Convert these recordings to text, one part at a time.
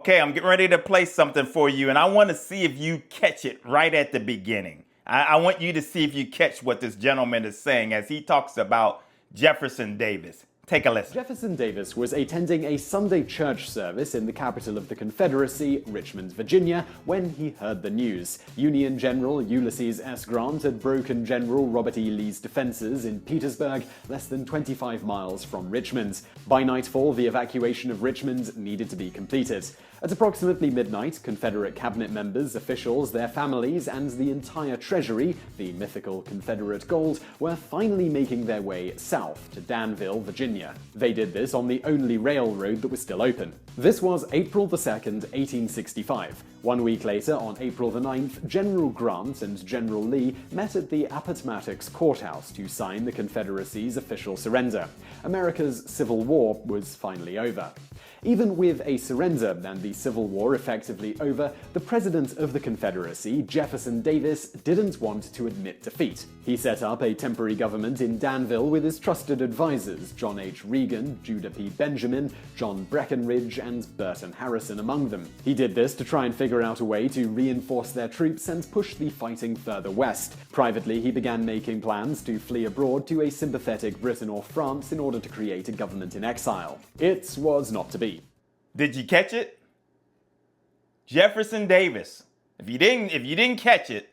Okay, I'm getting ready to play something for you, and I want to see if you catch it right at the beginning. I want you to see if you catch what this gentleman is saying as he talks about Jefferson Davis. Take a listen. Jefferson Davis was attending a Sunday church service in the capital of the Confederacy, Richmond, Virginia, when he heard the news. Union General Ulysses S. Grant had broken General Robert E. Lee's defenses in Petersburg, less than 25 miles from Richmond. By nightfall, the evacuation of Richmond needed to be completed. At approximately midnight, Confederate cabinet members, officials, their families, and the entire treasury, the mythical Confederate gold, were finally making their way south to Danville, Virginia. They did this on the only railroad that was still open. This was April 2nd, 1865. 1 week later, on April 9th, General Grant and General Lee met at the Appomattox Courthouse to sign the Confederacy's official surrender. America's Civil War was finally over. Even with a surrender and the Civil War effectively over, the President of the Confederacy, Jefferson Davis, didn't want to admit defeat. He set up a temporary government in Danville with his trusted advisors, John H. Reagan, Judah P. Benjamin, John Breckinridge, and Burton Harrison among them. He did this to try and figure out a way to reinforce their troops and push the fighting further west. Privately, he began making plans to flee abroad to a sympathetic Britain or France in order to create a government in exile. It was not to be. Did you catch it? Jefferson Davis. If you didn't catch it,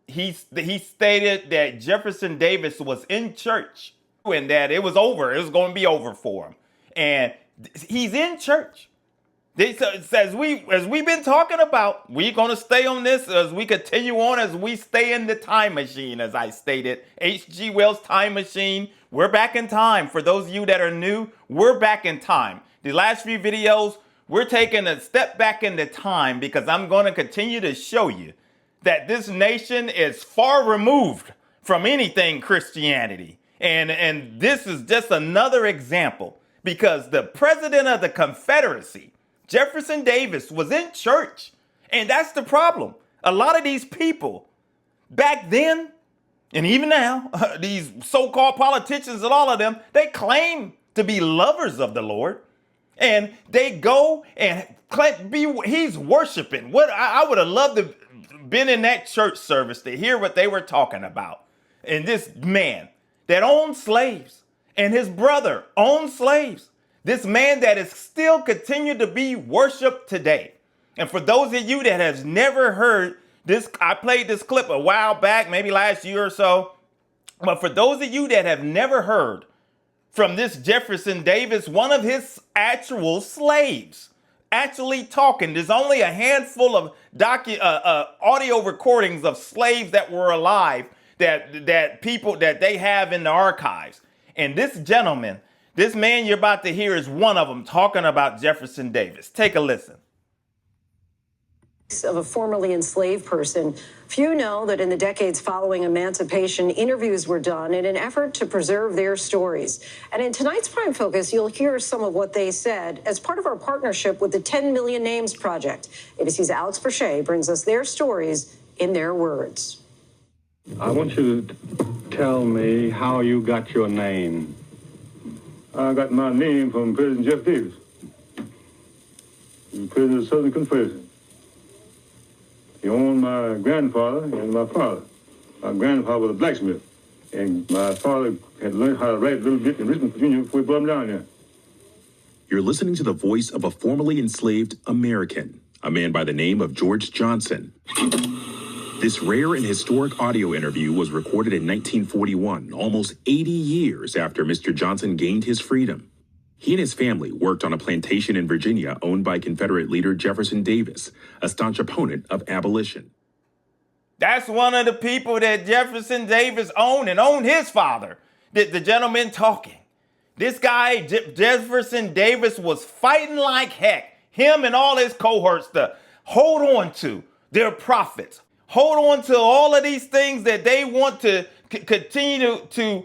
he stated that Jefferson Davis was in church and that it was over. It was going to be over for him. And he's in church. As we've been talking about, we're going to stay on this as we continue on, as we stay in the time machine, as I stated. H.G. Wells' time machine. We're back in time. For those of you that are new, we're back in time. The last few videos, we're taking a step back into time because I'm going to continue to show you that this nation is far removed from anything Christianity. And this is just another example because the president of the Confederacy, Jefferson Davis, was in church. And that's the problem. A lot of these people back then and even now, these so-called politicians and all of them, they claim to be lovers of the Lord. And they go and he's worshiping. What I would have loved to been in that church service to hear what they were talking about. And this man that owned slaves and his brother owned slaves. This man that is still continued to be worshiped today. And for those of you that has never heard this, I played this clip a while back, maybe last year or so. But for those of you that have never heard from this Jefferson Davis, one of his actual slaves, actually talking. There's only a handful of audio recordings of slaves that were alive that people that they have in the archives. And this gentleman, this man you're about to hear is one of them talking about Jefferson Davis. Take a listen. Of a formerly enslaved person. Few know that in the decades following emancipation, interviews were done in an effort to preserve their stories. And in tonight's Prime Focus, you'll hear some of what they said as part of our partnership with the 10 Million Names Project. ABC's Alex Verche brings us their stories in their words. I want you to tell me how you got your name. I got my name from President Jeff Davis, the President of the Southern Confederacy. He owned my grandfather and my father. My grandfather was a blacksmith, and my father had learned how to write a little bit in Richmond, Virginia before he brought him down there. You're listening to the voice of a formerly enslaved American, a man by the name of George Johnson. This rare and historic audio interview was recorded in 1941, almost 80 years after Mr. Johnson gained his freedom. He and his family worked on a plantation in Virginia owned by Confederate leader Jefferson Davis, a staunch opponent of abolition. That's one of the people that Jefferson Davis owned and owned his father, the gentleman talking. This guy, Jefferson Davis, was fighting like heck, him and all his cohorts, to hold on to their profits, hold on to all of these things that they want to continue to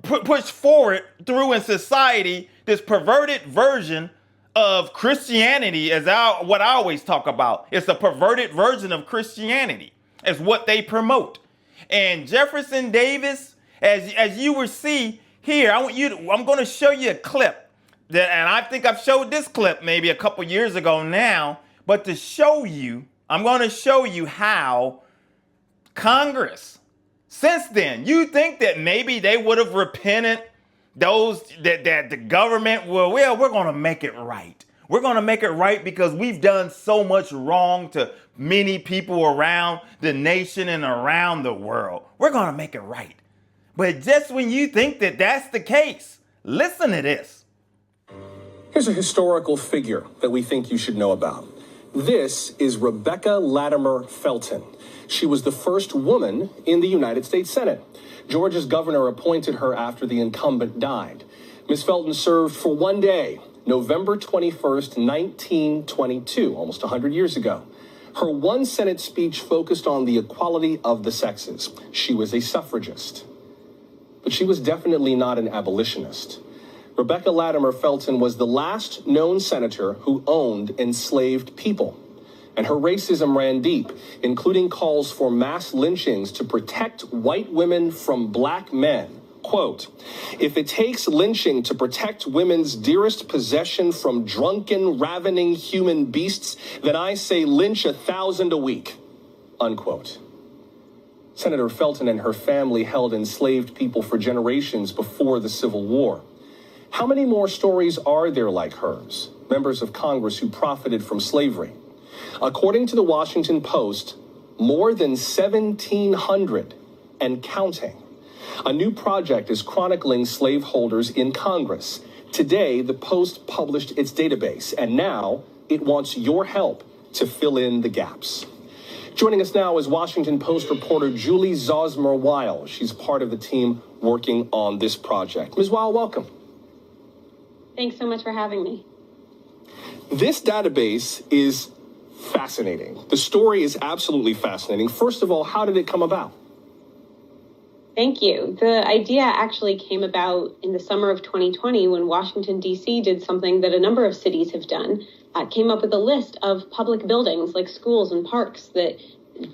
push forward through in society, this perverted version of Christianity, what I always talk about. It's a perverted version of Christianity, is what they promote. And Jefferson Davis, as you will see here, I'm going to show you a clip and I think I've showed this clip maybe a couple years ago now, but to show you, I'm going to show you how Congress, since then, you think that maybe they would have repented, those that the government will, well, we're going to make it right. We're going to make it right because we've done so much wrong to many people around the nation and around the world. We're going to make it right. But just when you think that that's the case, listen to this. Here's a historical figure that we think you should know about. This is Rebecca Latimer Felton. She was the first woman in the United States Senate. Georgia's governor appointed her after the incumbent died. Ms. Felton served for one day, November 21st, 1922, almost 100 years ago. Her one Senate speech focused on the equality of the sexes. She was a suffragist, but she was definitely not an abolitionist. Rebecca Latimer Felton was the last known senator who owned enslaved people. And her racism ran deep, including calls for mass lynchings to protect white women from black men. Quote, "If it takes lynching to protect women's dearest possession from drunken, ravening human beasts, then I say lynch 1,000 a week." Unquote. Senator Felton and her family held enslaved people for generations before the Civil War. How many more stories are there like hers? Members of Congress who profited from slavery. According to the Washington Post, more than 1,700 and counting. A new project is chronicling slaveholders in Congress. Today, the Post published its database, and now it wants your help to fill in the gaps. Joining us now is Washington Post reporter Julie Zosmer-Weil. She's part of the team working on this project. Ms. Weil, welcome. Thanks so much for having me. This database is fascinating. The story is absolutely fascinating. First of all, how did it come about? Thank you. The idea actually came about in the summer of 2020 when Washington, D.C. did something that a number of cities have done, came up with a list of public buildings like schools and parks that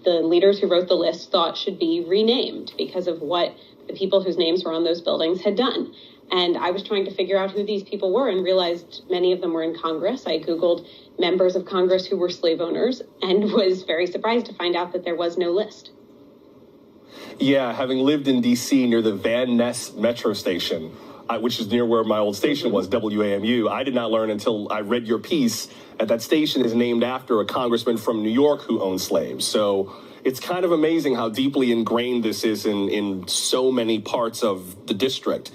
the leaders who wrote the list thought should be renamed because of what the people whose names were on those buildings had done. And I was trying to figure out who these people were and realized many of them were in Congress. I Googled members of Congress who were slave owners and was very surprised to find out that there was no list. Yeah, having lived in D.C. near the Van Ness metro station, which is near where my old station was, WAMU, I did not learn until I read your piece that station is named after a congressman from New York who owned slaves. So it's kind of amazing how deeply ingrained this is in so many parts of the district.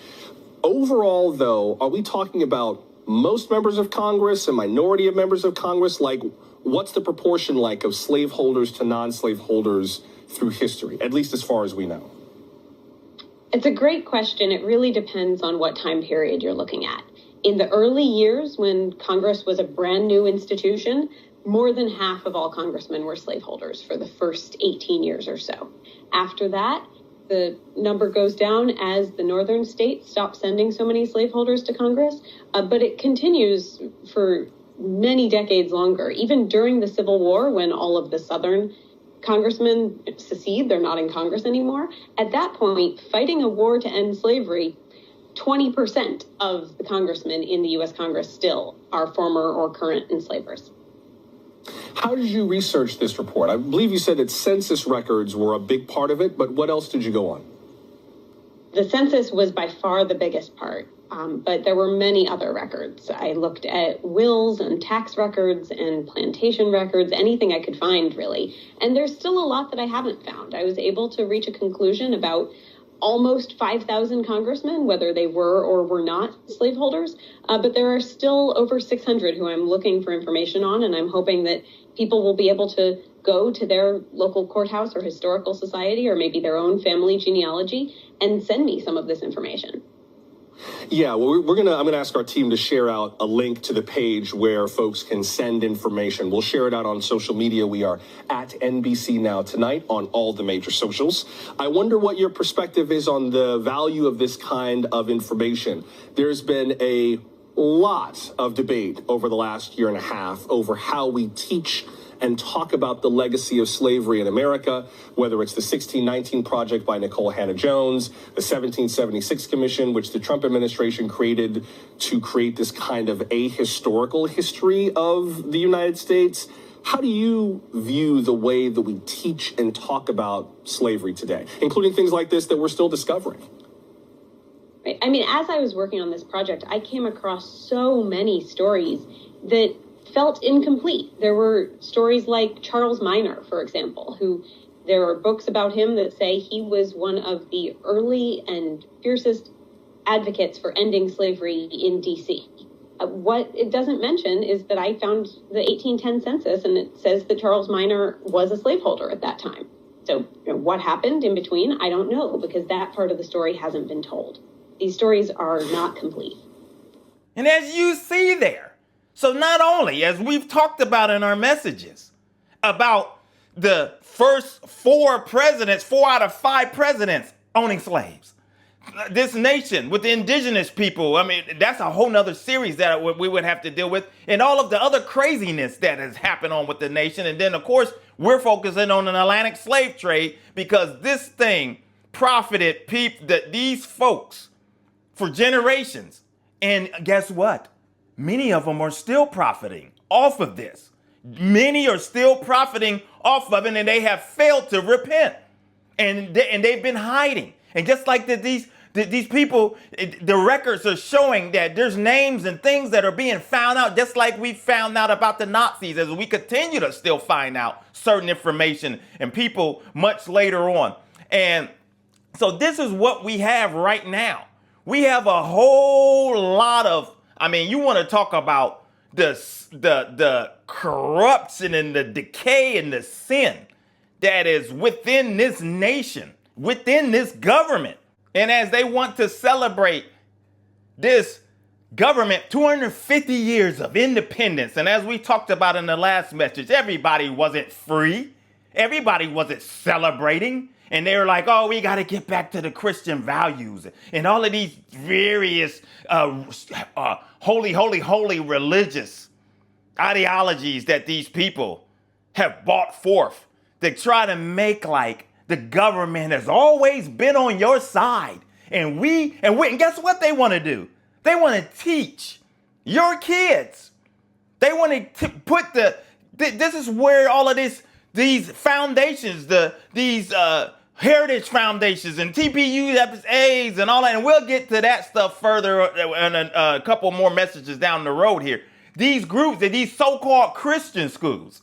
Overall, though, are we talking about most members of Congress, a minority of members of Congress? Like, what's the proportion like of slaveholders to non-slaveholders through history, at least as far as we know? It's a great question. It really depends on what time period you're looking at. In the early years, when Congress was a brand new institution, more than half of all congressmen were slaveholders for the first 18 years or so. After that, the number goes down as the northern states stop sending so many slaveholders to Congress, but it continues for many decades longer. Even during the Civil War, when all of the southern congressmen secede, they're not in Congress anymore. At that point, fighting a war to end slavery, 20% of the congressmen in the U.S. Congress still are former or current enslavers. How did you research this report? I believe you said that census records were a big part of it, but what else did you go on? The census was by far the biggest part, but there were many other records. I looked at wills and tax records and plantation records, anything I could find, really. And there's still a lot that I haven't found. I was able to reach a conclusion about almost 5,000 congressmen, whether they were or were not slaveholders, but there are still over 600 who I'm looking for information on, and I'm hoping that people will be able to go to their local courthouse or historical society or maybe their own family genealogy and send me some of this information. Yeah, well, I'm gonna ask our team to share out a link to the page where folks can send information. We'll share it out on social media. We are at NBC Now Tonight on all the major socials. I wonder what your perspective is on the value of this kind of information. There's been a lot of debate over the last year and a half over how we teach and talk about the legacy of slavery in America, whether it's the 1619 Project by Nicole Hannah-Jones, the 1776 Commission, which the Trump administration created to create this kind of ahistorical history of the United States. How do you view the way that we teach and talk about slavery today, including things like this that we're still discovering? I mean, as I was working on this project, I came across so many stories that felt incomplete. There were stories like Charles Minor, for example, who there are books about him that say he was one of the early and fiercest advocates for ending slavery in D.C. What it doesn't mention is that I found the 1810 census, and it says that Charles Minor was a slaveholder at that time. So what happened in between, I don't know, because that part of the story hasn't been told. These stories are not complete. And as you see there, so not only, as we've talked about in our messages, about the first 4 out of 5 presidents owning slaves. This nation with the indigenous people, I mean, that's a whole nother series that we would have to deal with, and all of the other craziness that has happened on with the nation. And then, of course, we're focusing on an Atlantic slave trade because this thing profited these folks for generations. And guess what? Many of them are still profiting off of this. Many are still profiting off of it, and they have failed to repent. And they've been hiding. And just like these people, the records are showing that there's names and things that are being found out, just like we found out about the Nazis, as we continue to still find out certain information and people much later on. And so this is what we have right now. We have a whole lot of, I mean, you want to talk about the corruption and the decay and the sin that is within this nation, within this government. And as they want to celebrate this government, 250 years of independence, and as we talked about in the last message, everybody wasn't free. Everybody wasn't celebrating. And they were like, oh, we got to get back to the Christian values and all of these various holy religious ideologies that these people have brought forth to try to make like the government has always been on your side. And guess what they want to do? They want to teach your kids. They want to put this is where all of these foundations, these heritage foundations and TPUSAs and all that, and we'll get to that stuff further in a couple more messages down the road here. These groups and these so-called Christian schools,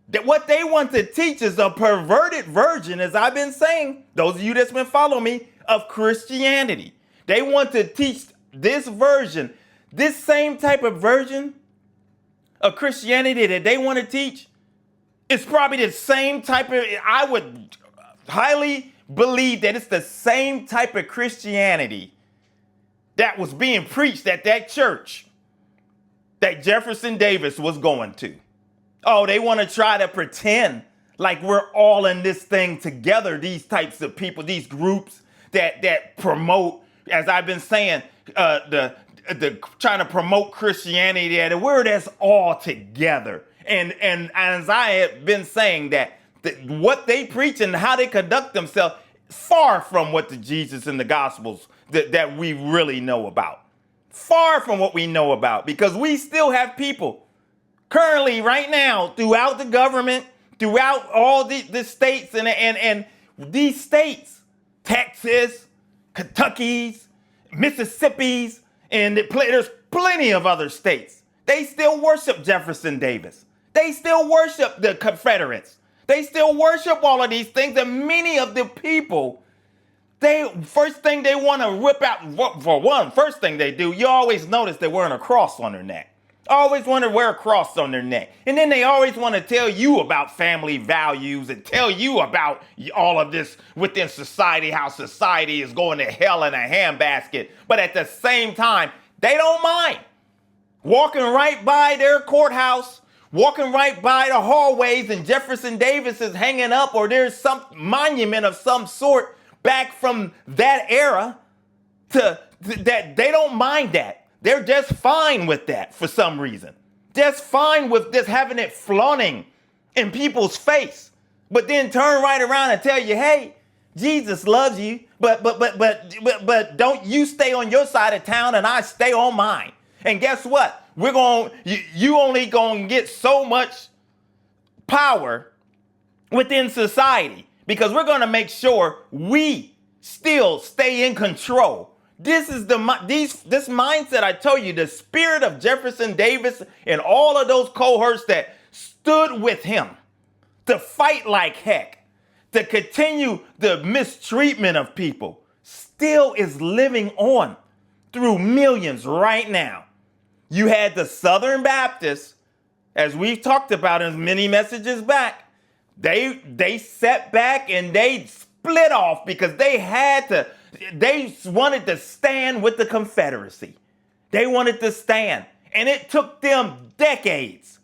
that what they want to teach is a perverted version, as I've been saying, those of you that's been following me, of Christianity. They want to teach this version, this same type of version of Christianity that they want to teach. It's probably the same type of, I would highly believe that it's the same type of Christianity that was being preached at that church that Jefferson Davis was going to. Oh, they want to try to pretend like we're all in this thing together, these types of people, these groups that promote, as I've been saying, the trying to promote Christianity, that we're this all together. And as I have been saying, that what they preach and how they conduct themselves far from what the Jesus and the Gospels that we really know about. Far from what we know about, because we still have people currently right now throughout the government, throughout all the states and these states, Texas, Kentucky's, Mississippi's, and there's plenty of other states. They still worship Jefferson Davis. They still worship the Confederates. They still worship all of these things. And many of the people, first thing they want to rip out, for one, first thing they do, you always notice they're wearing a cross on their neck. Always want to wear a cross on their neck. And then they always want to tell you about family values and tell you about all of this within society, how society is going to hell in a handbasket. But at the same time, they don't mind walking right by their courthouse, walking right by the hallways, and Jefferson Davis is hanging up, or there's some monument of some sort back from that era that they don't mind that. They're just fine with that for some reason. Just fine with just having it flaunting in people's face, but then turn right around and tell you, hey, Jesus loves you, but don't you stay on your side of town and I stay on mine. And guess what? You only gonna get so much power within society because we're gonna make sure we still stay in control. This is this mindset I told you, the spirit of Jefferson Davis and all of those cohorts that stood with him to fight like heck, to continue the mistreatment of people, still is living on through millions right now. You had the Southern Baptists, as we've talked about in many messages back, they set back and they split off because they wanted to stand with the Confederacy. They wanted to stand. And it took them decades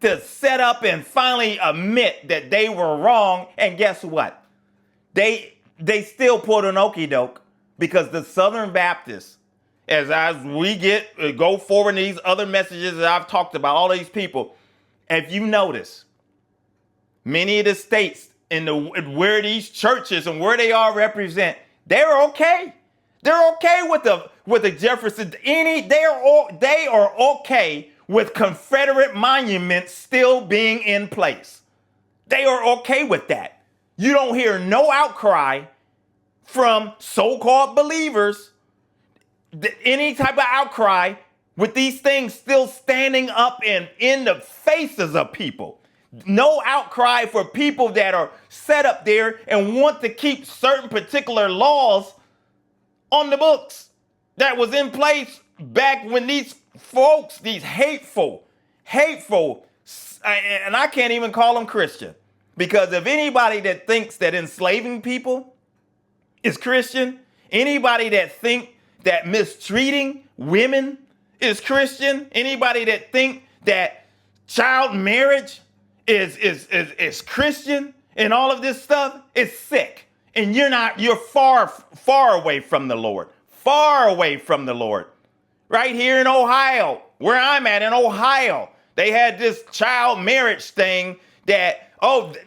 to set up and finally admit that they were wrong. And guess what? They still pulled an okie doke because the Southern Baptists, as we go forward in these other messages that I've talked about, all these people, if you notice, many of the states where these churches and where they all represent, they're okay. They're okay with the Jefferson. They are okay with Confederate monuments still being in place. They are okay with that. You don't hear no outcry from so-called believers, any type of outcry with these things still standing up in the faces of people. No outcry for people that are set up there and want to keep certain particular laws on the books that was in place back when these folks, these hateful, and I can't even call them Christian, because if anybody that thinks that enslaving people is Christian, anybody that think that mistreating women is Christian, anybody that think that child marriage is Christian and all of this stuff is sick. And you're far away from the Lord. Far away from the Lord. Right here in Ohio, where I'm at in Ohio, they had this child marriage thing that,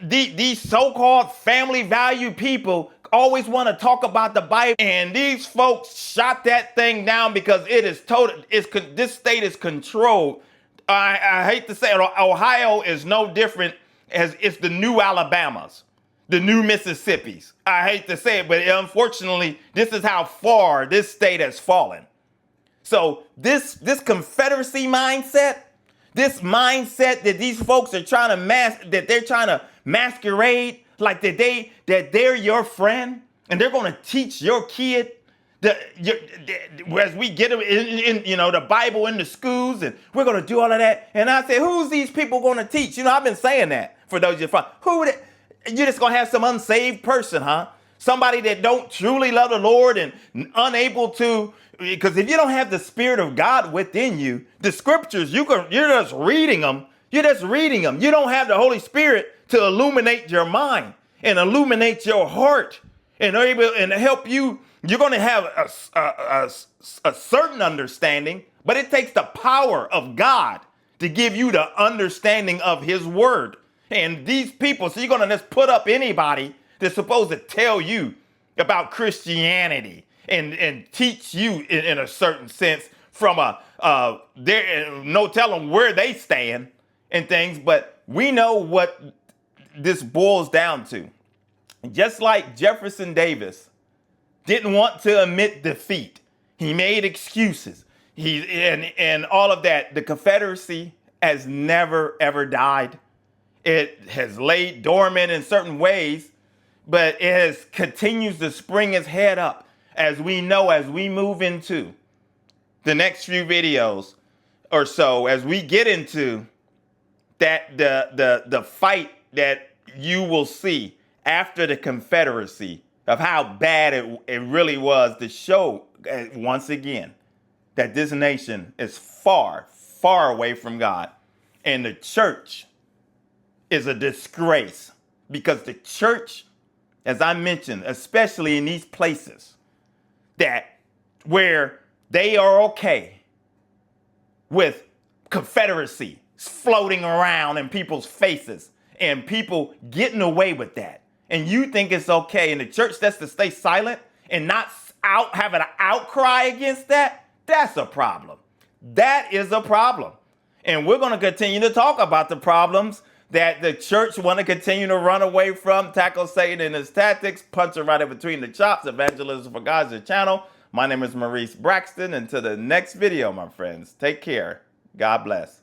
these so-called family value people always want to talk about the Bible. And these folks shot that thing down because this state is controlled. I hate to say it, Ohio is no different as it's the new Alabamas, the new Mississippis. I hate to say it, but unfortunately, this is how far this state has fallen. So this Confederacy mindset, this mindset that these folks are trying to masquerade like that they're your friend and they're going to teach your kid as we get them in the Bible in the schools, and we're going to do all of that. And I say, who's these people going to teach? I've been saying that for those of you from you're just going to have some unsaved person, huh? Somebody that don't truly love the Lord and unable to, because if you don't have the Spirit of God within you, the scriptures, you're just reading them. You're just reading them. You don't have the Holy Spirit to illuminate your mind and illuminate your heart and help you. You're going to have a certain understanding, but it takes the power of God to give you the understanding of his word. And these people, so you're going to just put up anybody that's supposed to tell you about Christianity and teach you in a certain sense from no telling where they stand and things. But we know what this boils down to. Just like Jefferson Davis didn't want to admit defeat. He made excuses. And all of that. The Confederacy has never, ever died. It has laid dormant in certain ways, but it continues to spring its head up as we move into the next few videos or so, as we get into that the fight that you will see after the Confederacy, of how bad it really was, to show once again that this nation is far, far away from God. And the church is a disgrace, because the church, as I mentioned, especially in these places where they are okay with Confederacy floating around in people's faces and people getting away with that. And you think it's okay in the church that's to stay silent and not having an outcry against that? That's a problem. That is a problem. And we're going to continue to talk about the problems that the church want to continue to run away from, tackle Satan and his tactics, punch him right in between the chops. Evangelism for God's your channel. My name is Maurice Braxton. Until the next video, my friends, take care. God bless.